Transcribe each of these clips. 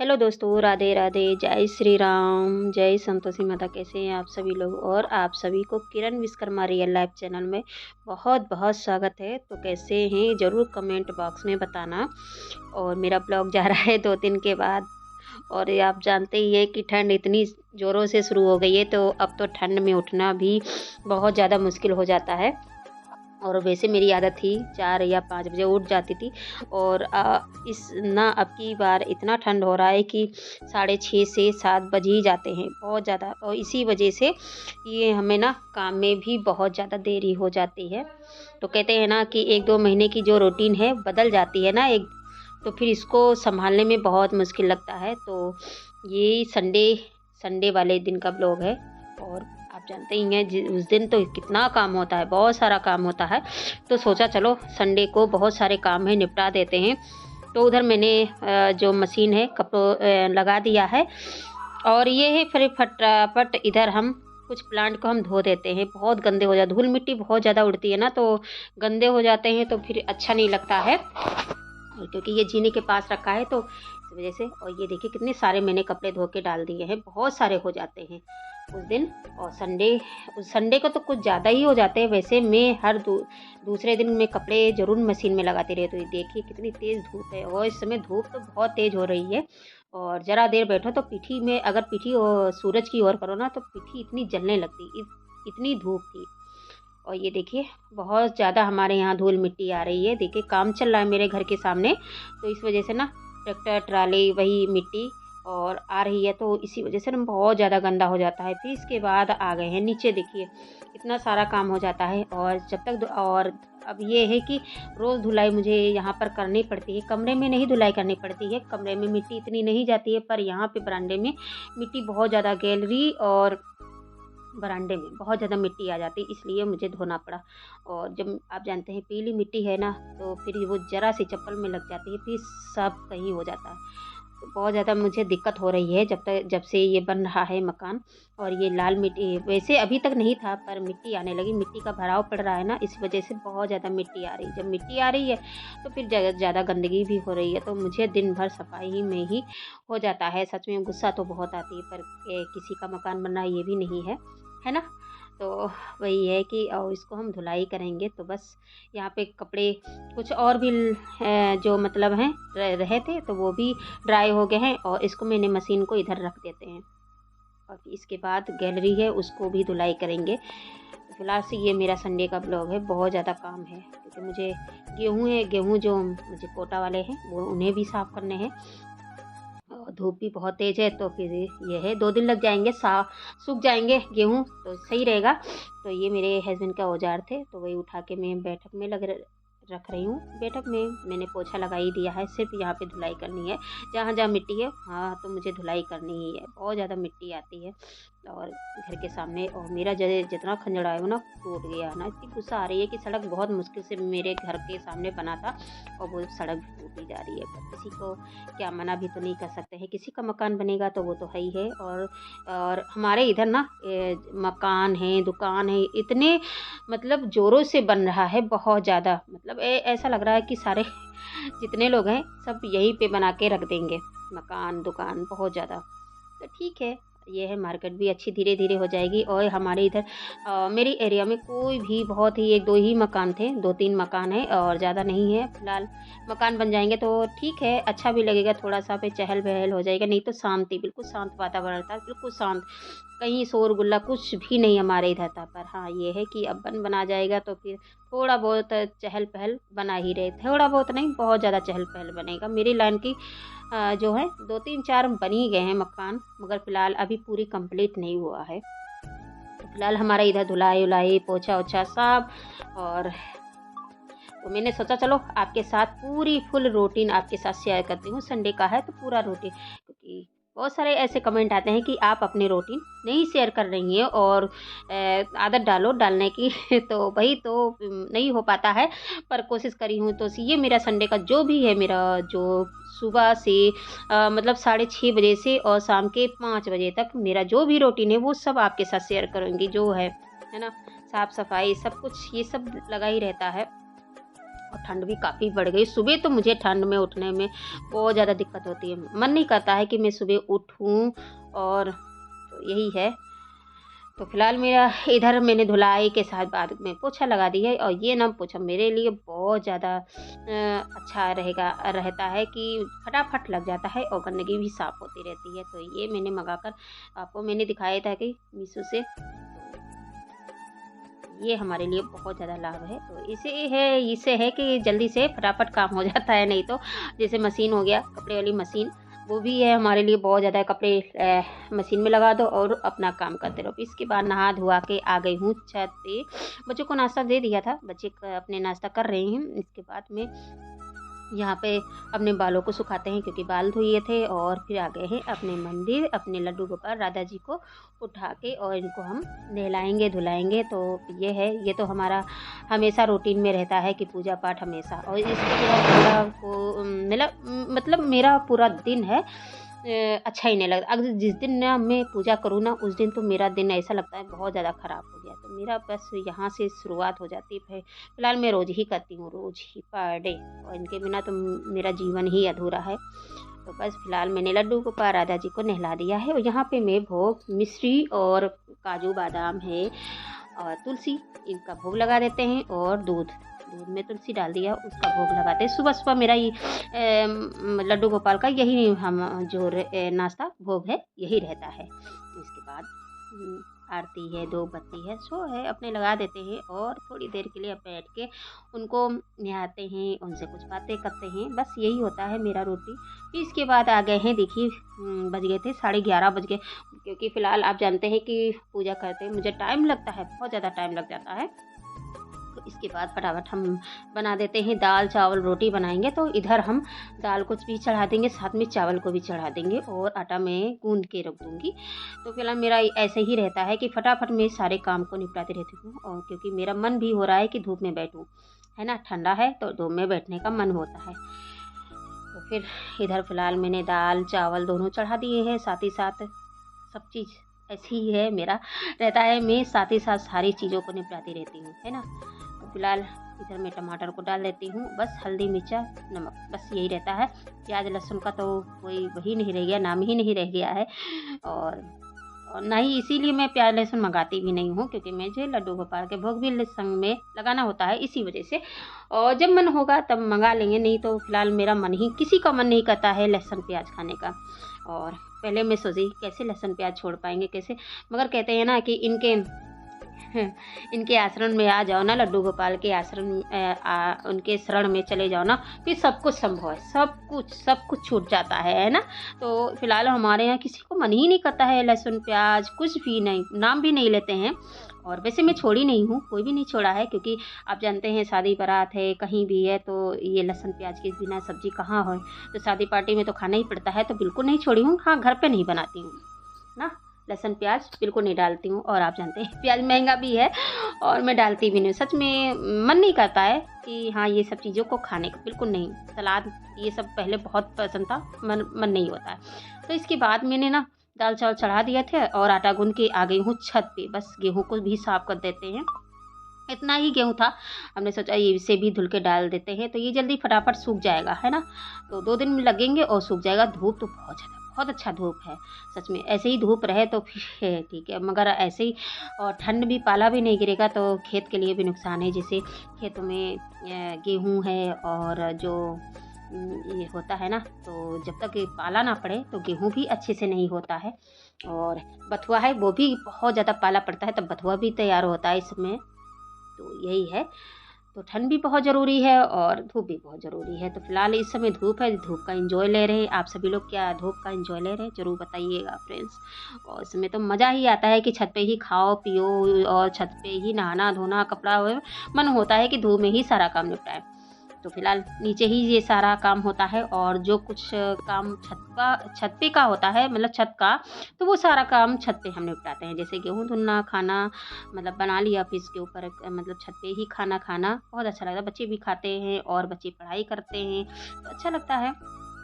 Hello दोस्तों, राधे राधे, जय श्री राम, जय संतोषी माता। कैसे हैं आप सभी लोग। और आप सभी को किरण विश्वकर्मा रियल लाइफ चैनल में बहुत बहुत स्वागत है। तो कैसे हैं ज़रूर कमेंट बॉक्स में बताना। और मेरा ब्लॉग जा रहा है 2 दिन के बाद। और ये आप जानते ही है कि ठंड इतनी ज़ोरों से शुरू हो गई है, तो अब तो ठंड में उठना भी बहुत ज़्यादा मुश्किल हो जाता है। और वैसे मेरी आदत थी 4 या 5 बजे उठ जाती थी। और इस ना अब की बार इतना ठंड हो रहा है कि 6:30 से 7 बज ही जाते हैं बहुत ज़्यादा। और इसी वजह से ये हमें ना काम में भी बहुत ज़्यादा देरी हो जाती है। तो कहते हैं ना कि 1-2 महीने की जो रूटीन है बदल जाती है ना एक, तो फिर इसको संभालने में बहुत मुश्किल लगता है। तो ये संडे संडे वाले दिन का ब्लॉग है। और आप जानते ही हैं उस दिन तो कितना काम होता है, बहुत सारा काम होता है। तो सोचा चलो संडे को बहुत सारे काम है निपटा देते हैं। तो उधर मैंने जो मशीन है कपड़ों लगा दिया है। और ये है फिर फटाफट इधर हम कुछ प्लांट को हम धो देते हैं। बहुत गंदे हो जाते, धूल मिट्टी बहुत ज़्यादा उड़ती है ना, तो गंदे हो जाते हैं तो फिर अच्छा नहीं लगता है। और क्योंकि ये जीने के पास रखा है तो इस वजह से। और ये देखिए कितने सारे मैंने कपड़े धो के डाल दिए हैं, बहुत सारे हो जाते हैं उस दिन। और संडे को तो कुछ ज़्यादा ही हो जाते हैं। वैसे मैं हर दूसरे दिन में कपड़े ज़रूर मशीन में लगाती रहती हूँ। देखिए कितनी तेज़ धूप है, और इस समय धूप तो बहुत तेज़ हो रही है। और ज़रा देर बैठो तो पीठी में, अगर पीठी और सूरज की ओर करो ना तो पीठी इतनी जलने लगती, इतनी धूप थी। और ये देखिए बहुत ज़्यादा हमारे यहाँ धूल मिट्टी आ रही है। देखिए काम चल रहा है मेरे घर के सामने, तो इस वजह से ना ट्रैक्टर ट्राली वही मिट्टी और आ रही है, तो इसी वजह से ना बहुत ज़्यादा गंदा हो जाता है। फिर इसके बाद आ गए हैं नीचे, देखिए इतना सारा काम हो जाता है। और जब तक और अब ये है कि रोज़ धुलाई मुझे यहाँ पर करनी पड़ती है। कमरे में नहीं धुलाई करनी पड़ती है, कमरे में मिट्टी इतनी नहीं जाती है, पर यहाँ पे बरामदे में मिट्टी बहुत ज़्यादा, गैलरी और बरामदे में बहुत ज़्यादा मिट्टी आ जाती, इसलिए मुझे धोना पड़ा। और जब आप जानते हैं पीली मिट्टी है ना, तो फिर वो ज़रा सी चप्पल में लग जाती है, फिर सब कहीं हो जाता है। तो बहुत ज़्यादा मुझे दिक्कत हो रही है जब से ये बन रहा है मकान। और ये लाल मिट्टी वैसे अभी तक नहीं था, पर मिट्टी आने लगी, मिट्टी का भराव पड़ रहा है ना, इस वजह से बहुत ज़्यादा मिट्टी आ रही है। जब मिट्टी आ रही है तो फिर ज़्यादा गंदगी भी हो रही है, तो मुझे दिन भर सफाई में ही हो जाता है। सच में गुस्सा तो बहुत आती है, पर किसी का मकान बनना ये भी नहीं है ना। तो वही है कि और इसको हम धुलाई करेंगे तो बस यहाँ पे कपड़े कुछ और भी जो मतलब हैं रहे थे, तो वो भी ड्राई हो गए हैं। और इसको मैंने मशीन को इधर रख देते हैं। और इसके बाद गैलरी है उसको भी धुलाई करेंगे। तो फिलहाल से ये मेरा संडे का ब्लॉग है। बहुत ज़्यादा काम है क्योंकि मुझे गेहूँ जो मुझे कोटा वाले हैं वो उन्हें भी साफ़ करने हैं। और धूप भी बहुत तेज़ है, तो फिर ये है 2 दिन लग जाएंगे, सूख जाएंगे गेहूँ तो सही रहेगा। तो ये मेरे हस्बैंड का औजार थे, तो वही उठा के मैं बैठक में रख रही हूँ। बैठक में मैंने पोछा लगा ही दिया है, सिर्फ यहाँ पे धुलाई करनी है। जहाँ जहाँ मिट्टी है हाँ तो मुझे धुलाई करनी ही है, बहुत ज़्यादा मिट्टी आती है और घर के सामने। और मेरा जितना खंजड़ा है वो ना टूट गया ना, इतनी गुस्सा आ रही है कि सड़क बहुत मुश्किल से मेरे घर के सामने बना था और वो सड़क भी टूटी जा रही है। पर किसी को क्या मना भी तो नहीं कर सकते हैं, किसी का मकान बनेगा तो वो तो है ही है। और हमारे इधर ना मकान है, दुकान है, इतने मतलब ज़ोरों से बन रहा है, बहुत ज़्यादा। मतलब ऐसा लग रहा है कि सारे जितने लोग हैं सब यहीं पे बना के रख देंगे मकान दुकान, बहुत ज़्यादा। तो ठीक है, ये है मार्केट भी अच्छी धीरे धीरे हो जाएगी। और हमारे इधर मेरी एरिया में कोई भी बहुत ही 1-2 ही मकान थे, 2-3 मकान है और ज़्यादा नहीं है। फिलहाल मकान बन जाएंगे तो ठीक है, अच्छा भी लगेगा, थोड़ा सा पे चहल पहल हो जाएगा। नहीं तो शांति, बिल्कुल शांत वातावरण था, बिल्कुल शांत, कहीं शोर गुल्ला कुछ भी नहीं हमारे इधर था। पर हाँ ये है कि अब बना जाएगा तो फिर थोड़ा बहुत चहल पहल बना ही रहे, थोड़ा बहुत नहीं बहुत ज़्यादा चहल पहल बनेगा। मेरी लाइन की जो है 2-3-4 बन ही गए हैं मकान, मगर फ़िलहाल अभी पूरी कंप्लीट नहीं हुआ है। तो फ़िलहाल हमारा इधर धुलाई उलाई पोछा ओछा सब। और तो मैंने सोचा चलो आपके साथ पूरी फुल रूटीन आपके साथ शेयर करती हूँ। संडे का है तो पूरा रूटीन, क्योंकि बहुत सारे ऐसे कमेंट आते हैं कि आप अपने रूटीन नहीं शेयर कर रही हैं और आदत डालो डालने की तो वही तो नहीं हो पाता है, पर कोशिश करी हूँ। तो ये मेरा संडे का जो भी है, मेरा जो सुबह से मतलब 6:30 बजे से और शाम के 5 बजे तक मेरा जो भी रूटीन है वो सब आपके साथ शेयर करूँगी। जो है ना, साफ़ सफाई सब कुछ ये सब लगा ही रहता है। और ठंड भी काफ़ी बढ़ गई। सुबह तो मुझे ठंड में उठने में बहुत ज़्यादा दिक्कत होती है, मन नहीं करता है कि मैं सुबह उठूँ, और तो यही है। तो फिलहाल मेरा इधर मैंने धुलाई के साथ बाद में पोछा लगा दिया है, और ये ना पोछा मेरे लिए बहुत ज़्यादा अच्छा रहता है कि फटाफट लग जाता है और गंदगी भी साफ़ होती रहती है। तो ये मैंने मंगाकर आपको मैंने दिखाया था कि मीशो से, ये हमारे लिए बहुत ज़्यादा लाभ है। तो इससे है कि जल्दी से फटाफट काम हो जाता है। नहीं तो जैसे मशीन हो गया, कपड़े वाली मशीन, वो भी है हमारे लिए बहुत ज़्यादा। कपड़े मशीन में लगा दो और अपना काम करते रहो। इसके बाद नहा धुआ के आ गई हूँ छत पे। बच्चों को नाश्ता दे दिया था, बच्चे अपने नाश्ता कर रहे हैं। इसके बाद में यहाँ पे अपने बालों को सुखाते हैं, क्योंकि बाल धोए थे, और फिर आ गए हैं अपने मंदिर, अपने लड्डू गोपाल राधा जी को उठा के, और इनको हम नहलाएंगे धुलाएंगे। तो ये तो हमारा हमेशा रूटीन में रहता है कि पूजा पाठ हमेशा, और इसके बिना पूरा को मतलब मेरा पूरा दिन है अच्छा ही नहीं लगता। अगर जिस दिन ना मैं पूजा करूँ ना, उस दिन तो मेरा दिन ऐसा लगता है बहुत ज़्यादा ख़राब हो गया। तो मेरा बस यहाँ से शुरुआत हो जाती है। फिलहाल मैं रोज़ ही करती हूँ, रोज़ ही पर डे, और इनके बिना तो मेरा जीवन ही अधूरा है। तो बस फिलहाल मैंने लड्डू गोपाल राधा जी को नहला दिया है, और यहाँ पे मैं भोग मिश्री और काजू बादाम है और तुलसी, इनका भोग लगा देते हैं, और दूध में तुलसी डाल दिया, उसका भोग लगाते हैं। सुबह सुबह मेरा ये लड्डू गोपाल का यही हम जो नाश्ता भोग है यही रहता है। इसके बाद आरती है, दो बत्ती है, सो है अपने लगा देते हैं, और थोड़ी देर के लिए बैठ के उनको नहाते हैं, उनसे कुछ बातें करते हैं। बस यही होता है मेरा रूटीन। फिर इसके बाद आ गए हैं, देखिए बज गए थे 11:30 बज गए, क्योंकि फ़िलहाल आप जानते हैं कि पूजा करते हैं मुझे टाइम लगता है, बहुत ज़्यादा टाइम लग जाता है। तो इसके बाद फटाफट हम बना देते हैं दाल चावल रोटी बनाएंगे। तो इधर हम दाल को भी चढ़ा देंगे, साथ में चावल को भी चढ़ा देंगे, और आटा मैं गूंद के रख दूँगी। तो फिलहाल मेरा ऐसे ही रहता है कि फटाफट मैं सारे काम को निपटाती रहती हूँ, और क्योंकि मेरा मन भी हो रहा है कि धूप में बैठूँ, है ना, ठंडा है तो धूप में बैठने का मन होता है। तो फिर इधर फिलहाल मैंने दाल चावल दोनों चढ़ा दिए हैं, साथ ही साथ सब चीज़ ऐसी ही है मेरा रहता है, मैं साथ ही साथ सारी चीज़ों को निपटाती रहती हूँ, है ना। तो फिलहाल इधर मैं टमाटर को डाल देती हूँ, बस हल्दी मिर्चा नमक, बस यही रहता है। प्याज लहसुन का तो कोई वही नहीं रह गया, नाम ही नहीं रह गया है। और ना ही इसीलिए मैं प्याज लहसुन मंगाती भी नहीं हूँ, क्योंकि मुझे लड्डू गोपाल के भोग भी संग में लगाना होता है, इसी वजह से। और जब मन होगा तब मंगा लेंगे, नहीं तो फिलहाल मेरा मन ही, किसी का मन नहीं करता है लहसुन प्याज खाने का। और पहले मैं सोची कैसे लहसुन प्याज छोड़ पाएंगे, कैसे, मगर कहते हैं ना कि इनके आश्रम में आ जाओ ना, लड्डू गोपाल के आश्रम उनके शरण में चले जाओ ना, फिर सब कुछ संभव है, सब कुछ छूट जाता है ना। तो फिलहाल हमारे यहाँ किसी को मन ही नहीं करता है लहसुन प्याज, कुछ भी नहीं, नाम भी नहीं लेते हैं। और वैसे मैं छोड़ी नहीं हूँ, कोई भी नहीं छोड़ा है, क्योंकि आप जानते हैं शादी बारात है कहीं भी है तो ये लहसुन प्याज के बिना सब्जी कहाँ हो, तो शादी पार्टी में तो खाना ही पड़ता है। तो बिल्कुल नहीं छोड़ी हूँ। हाँ, घर पे नहीं बनाती हूँ ना, लहसुन प्याज बिल्कुल नहीं डालती हूँ। और आप जानते हैं प्याज महंगा भी है, और मैं डालती भी नहीं, सच में मन नहीं करता है कि हाँ ये सब चीज़ों को खाने को, बिल्कुल नहीं। सलाद ये सब पहले बहुत पसंद था, मन नहीं होता है। तो इसके बाद मैंने ना दाल चावल चढ़ा दिया थे, और आटा गूंद के आ गई हूँ छत पे। बस गेहूँ को भी साफ कर देते हैं, इतना ही गेहूँ था, हमने सोचा ये इसे भी धुल के डाल देते हैं, तो ये जल्दी फटाफट सूख जाएगा, है ना। तो 2 दिन लगेंगे और सूख जाएगा। धूप तो बहुत अच्छा धूप है, सच में ऐसे ही धूप रहे तो फिर ठीक है, मगर ऐसे ही और ठंड भी, पाला भी नहीं गिरेगा तो खेत के लिए भी नुकसान है। जैसे खेतों में गेहूँ है, और जो ये होता है ना, तो जब तक ये पाला ना पड़े तो गेहूँ भी अच्छे से नहीं होता है। और बथुआ है, वो भी बहुत ज़्यादा पाला पड़ता है तब बथुआ भी तैयार होता है इसमें। तो यही है। तो ठंड भी बहुत ज़रूरी है और धूप भी बहुत ज़रूरी है। तो फिलहाल इस समय धूप है, धूप का एंजॉय ले रहे हैं। आप सभी लोग क्या धूप का एंजॉय ले रहे हैं, ज़रूर बताइएगा फ्रेंड्स। और इसमें तो मज़ा ही आता है कि छत पे ही खाओ पियो, और छत पे ही नहाना धोना, कपड़ा मन होता है कि धूप में ही सारा काम निपटाए। तो फिलहाल नीचे ही ये सारा काम होता है, और जो कुछ काम छत पे का होता है, मतलब छत का, तो वो सारा काम छत पे हम निपटाते हैं। जैसे गेहूँ धुलना, खाना मतलब बना लिया, फिर इसके ऊपर मतलब छत पे ही खाना खाना बहुत अच्छा लगता है। बच्चे भी खाते हैं और बच्चे पढ़ाई करते हैं, तो अच्छा लगता है।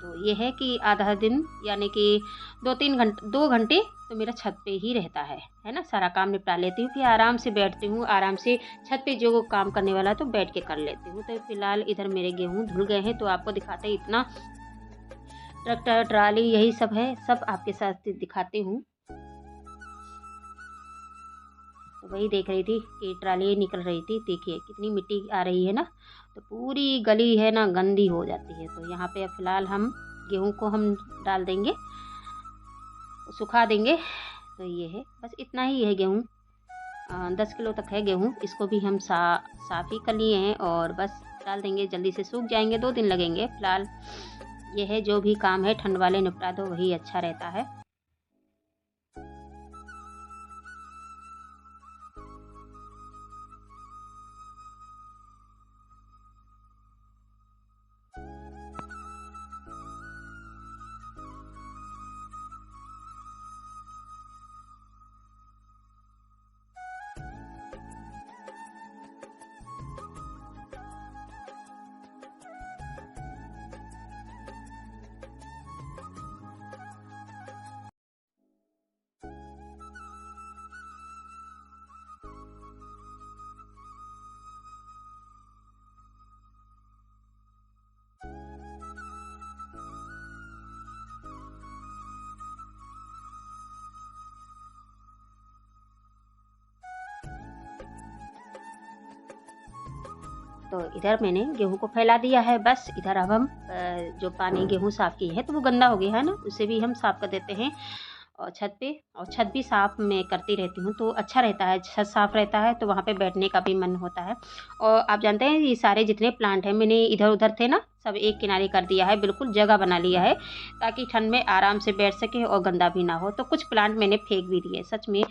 तो ये है कि आधा दिन यानी कि 2 घंटे तो मेरा छत पे ही रहता है ना। सारा काम निपटा लेती हूँ, फिर आराम से बैठती हूँ, आराम से छत पे जो काम करने वाला है तो बैठ के कर लेती हूँ। तो फिलहाल इधर मेरे गेहूँ धुल गए हैं, तो आपको दिखाते हैं इतना ट्रैक्टर ट्राली यही सब है, सब आपके साथ दिखाती हूँ। तो वही देख रही थी कि ट्राली निकल रही थी, देखिए कितनी मिट्टी आ रही है ना, तो पूरी गली है ना गंदी हो जाती है। तो यहाँ पे अब फिलहाल हम गेहूँ को हम डाल देंगे, सुखा देंगे। तो ये है, बस इतना ही है गेहूँ, 10 किलो तक है गेहूँ। इसको भी हम साफ़ ही कर लिए हैं और बस डाल देंगे, जल्दी से सूख जाएंगे, 2 दिन लगेंगे। फिलहाल ये है, जो भी काम है ठंड वाले निपटा दो वही अच्छा रहता है। तो इधर मैंने गेहूँ को फैला दिया है, बस इधर अब हम जो पानी गेहूँ साफ़ की है तो वो गंदा हो गया है ना, उसे भी हम साफ़ कर देते हैं। और छत पे, और छत भी साफ़ मैं करती रहती हूँ तो अच्छा रहता है, छत साफ़ रहता है तो वहाँ पे बैठने का भी मन होता है। और आप जानते हैं ये सारे जितने प्लांट हैं मैंने इधर उधर थे ना, सब एक किनारे कर दिया है, बिल्कुल जगह बना लिया है ताकि ठंड में आराम से बैठ सके और गंदा भी ना हो। तो कुछ प्लांट मैंने फेंक भी दिए, सच में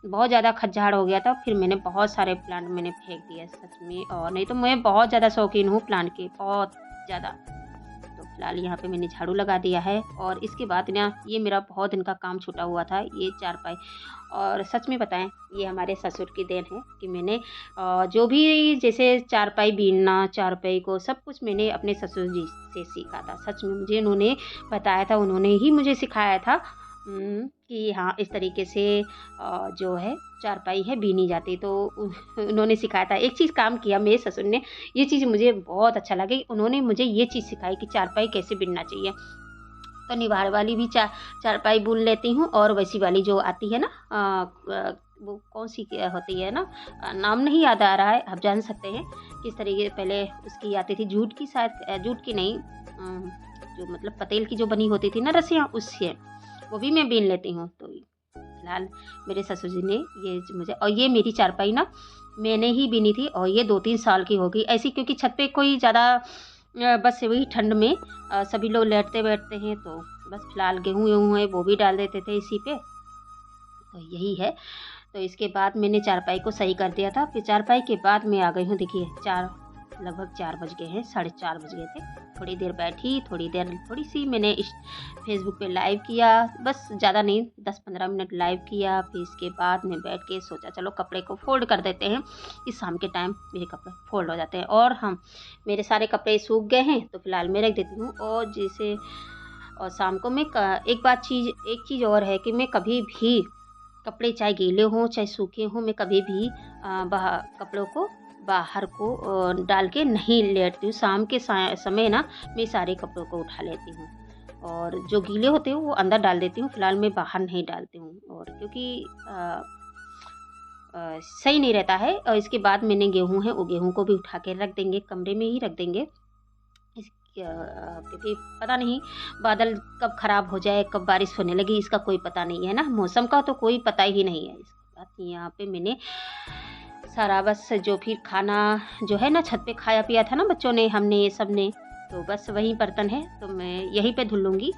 बहुत ज़्यादा खच्चाड़ हो गया था, फिर मैंने बहुत सारे प्लांट मैंने फेंक दिए सच में। और नहीं तो मैं बहुत ज़्यादा शौकीन हूँ प्लांट की, बहुत ज़्यादा। तो फिलहाल यहाँ पे मैंने झाड़ू लगा दिया है और इसके बाद ना ये मेरा बहुत दिन का काम छूटा हुआ था, ये चारपाई। और सच में बताएं, ये हमारे ससुर की देन है कि मैंने जो भी जैसे चारपाई बीनना, चारपाई को सब कुछ मैंने अपने ससुर जी से सीखा था। सच में मुझे उन्होंने बताया था, उन्होंने ही मुझे सिखाया था कि हाँ इस तरीके से जो है चारपाई है बीनी जाती। तो उन्होंने सिखाया था, एक चीज़ काम किया मेरे ससुर ने, ये चीज़ मुझे बहुत अच्छा लगा कि उन्होंने मुझे ये चीज़ सिखाई कि चारपाई कैसे बिनना चाहिए। तो निवाड़ वाली भी चारपाई बुन लेती हूँ और वैसी वाली जो आती है ना, वो कौन सी होती है ना, नाम नहीं याद आ रहा है, आप जान सकते हैं किस तरीके। पहले उसकी आती थी जूट की, शायद जूट की नहीं, जो मतलब पतेल की जो बनी होती थी ना रस्सियाँ, उससे वो भी मैं बीन लेती हूँ। तो फिलहाल मेरे ससुर जी ने ये मुझे, और ये मेरी चारपाई ना मैंने ही बीनी थी और ये 2-3 साल की हो गई ऐसी, क्योंकि छत पे कोई ज़्यादा बस वही ठंड में सभी लोग लेटते बैठते हैं, तो बस फिलहाल गेहूँ है वो भी डाल देते थे इसी पे। तो यही है। तो इसके बाद मैंने चारपाई को सही कर दिया था, फिर चारपाई के बाद मैं आ गई हूँ। देखिए लगभग 4 बज गए हैं, 4:30 बज गए थे। थोड़ी देर बैठी, थोड़ी सी मैंने इस फेसबुक पे लाइव किया, बस ज़्यादा नहीं 10-15 मिनट लाइव किया। फिर इसके बाद मैं बैठ के सोचा चलो कपड़े को फोल्ड कर देते हैं, इस शाम के टाइम मेरे कपड़े फोल्ड हो जाते हैं। और हम मेरे सारे कपड़े सूख गए हैं तो फिलहाल मैं रख देती हूँ। और जैसे और शाम को मैं एक चीज़ और है कि मैं कभी भी कपड़े चाहे गीले हों चाहे सूखे हों, मैं कभी भी कपड़ों को बाहर को डाल के नहीं लेटती हूँ। शाम के समय ना मैं सारे कपड़ों को उठा लेती हूँ और जो गीले होते हैं वो अंदर डाल देती हूँ। फिलहाल मैं बाहर नहीं डालती हूँ, और क्योंकि सही नहीं रहता है। और इसके बाद मैंने गेहूँ है, वो गेहूँ को भी उठा के रख देंगे, कमरे में ही रख देंगे। क्योंकि पता नहीं बादल कब ख़राब हो जाए, कब बारिश होने लगी, इसका कोई पता नहीं है ना, मौसम का तो कोई पता ही नहीं है। इसके बाद यहाँ पे मैंने सारा बस जो फिर खाना जो है ना छत पे खाया पिया था ना बच्चों ने, हमने ये सब ने, तो बस वही बर्तन है तो मैं यहीं पे धुल लूँगी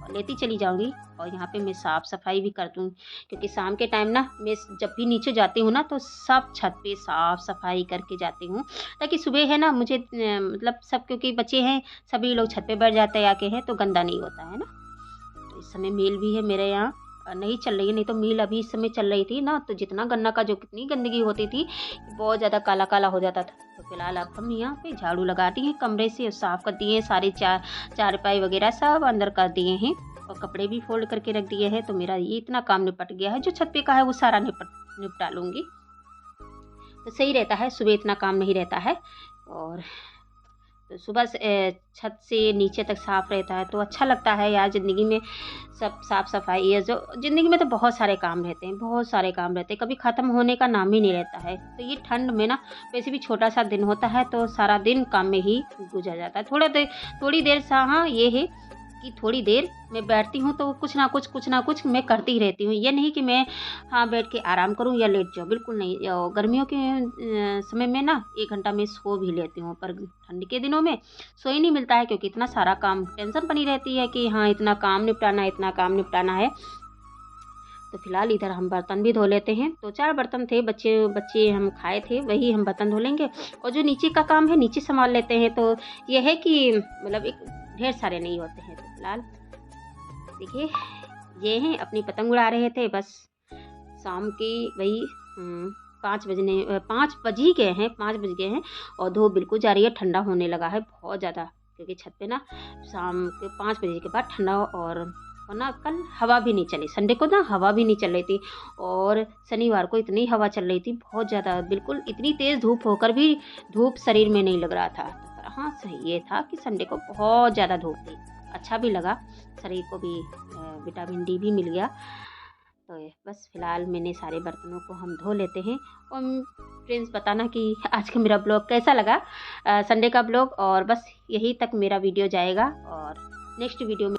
और लेती चली जाऊँगी। और यहाँ पे मैं साफ़ सफाई भी कर दूँ, क्योंकि शाम के टाइम ना मैं जब भी नीचे जाती हूँ ना तो सब छत पे साफ़ सफाई करके जाती हूँ, ताकि सुबह है ना मुझे मतलब सब, क्योंकि बच्चे हैं सभी लोग छत पे बैठ जाते हैं आके हैं तो गंदा नहीं होता है ना। तो इस समय मेल भी है मेरे यहाँ, नहीं चल रही है, नहीं तो मिल अभी इस समय चल रही थी ना, तो जितना गन्ना का जो कितनी गंदगी होती थी, बहुत ज़्यादा काला काला हो जाता था। तो फिलहाल अब हम यहाँ पे झाड़ू लगा दिए कमरे से, साफ़ कर दिए सारे चारपाई वगैरह सब अंदर कर दिए हैं और कपड़े भी फोल्ड करके रख दिए हैं। तो मेरा ये इतना काम निपट गया है, जो छत पे का है वो सारा निपटा लूँगी, तो सही रहता है, सुबह इतना काम नहीं रहता है। और तो सुबह से छत से नीचे तक साफ़ रहता है तो अच्छा लगता है यार। ज़िंदगी में सब साफ़ सफाई है, जो ज़िंदगी में तो बहुत सारे काम रहते हैं, बहुत सारे काम रहते हैं, कभी ख़त्म होने का नाम ही नहीं रहता है। तो ये ठंड में ना वैसे भी छोटा सा दिन होता है, तो सारा दिन काम में ही गुजर जाता है। थोड़ी देर सा, हाँ ये है कि थोड़ी देर मैं बैठती हूँ तो कुछ ना कुछ मैं करती ही रहती हूँ। ये नहीं कि मैं हाँ बैठ के आराम करूँ या लेट जाऊँ, बिल्कुल नहीं। गर्मियों के समय में ना 1 घंटा मैं सो भी लेती हूँ, पर ठंड के दिनों में सो ही नहीं मिलता है, क्योंकि इतना सारा काम, टेंशन बनी रहती है कि हाँ इतना काम निपटाना है, इतना काम निपटाना है। तो फिलहाल इधर हम बर्तन भी धो लेते हैं। 2-4 बर्तन थे, बच्चे बच्चे हम खाए थे, वही हम बर्तन धो लेंगे और जो नीचे का काम है नीचे संभाल लेते हैं। तो यह है कि मतलब एक ढेर सारे नहीं होते हैं। तो फिलहाल देखिए ये हैं अपनी पतंग उड़ा रहे थे, बस शाम की वही 5 बज ही गए हैं, 5 बज गए हैं और धूप बिल्कुल जा रही है, ठंडा होने लगा है बहुत ज़्यादा, क्योंकि छत पे ना शाम के 5 बजे के बाद ठंडा। और ना कल हवा भी नहीं चली, संडे को ना हवा भी नहीं चल रही थी, और शनिवार को इतनी हवा चल रही थी बहुत ज़्यादा, बिल्कुल इतनी तेज़ धूप होकर भी धूप शरीर में नहीं लग रहा था। तो हाँ सही ये था कि संडे को बहुत ज़्यादा धूप थी, अच्छा भी लगा, शरीर को भी विटामिन डी भी मिल गया। तो बस फिलहाल मैंने सारे बर्तनों को हम धो लेते हैं। और फ्रेंड्स बताना कि आज का मेरा ब्लॉग कैसा लगा, संडे का ब्लॉग। और बस यही तक मेरा वीडियो जाएगा, और नेक्स्ट वीडियो में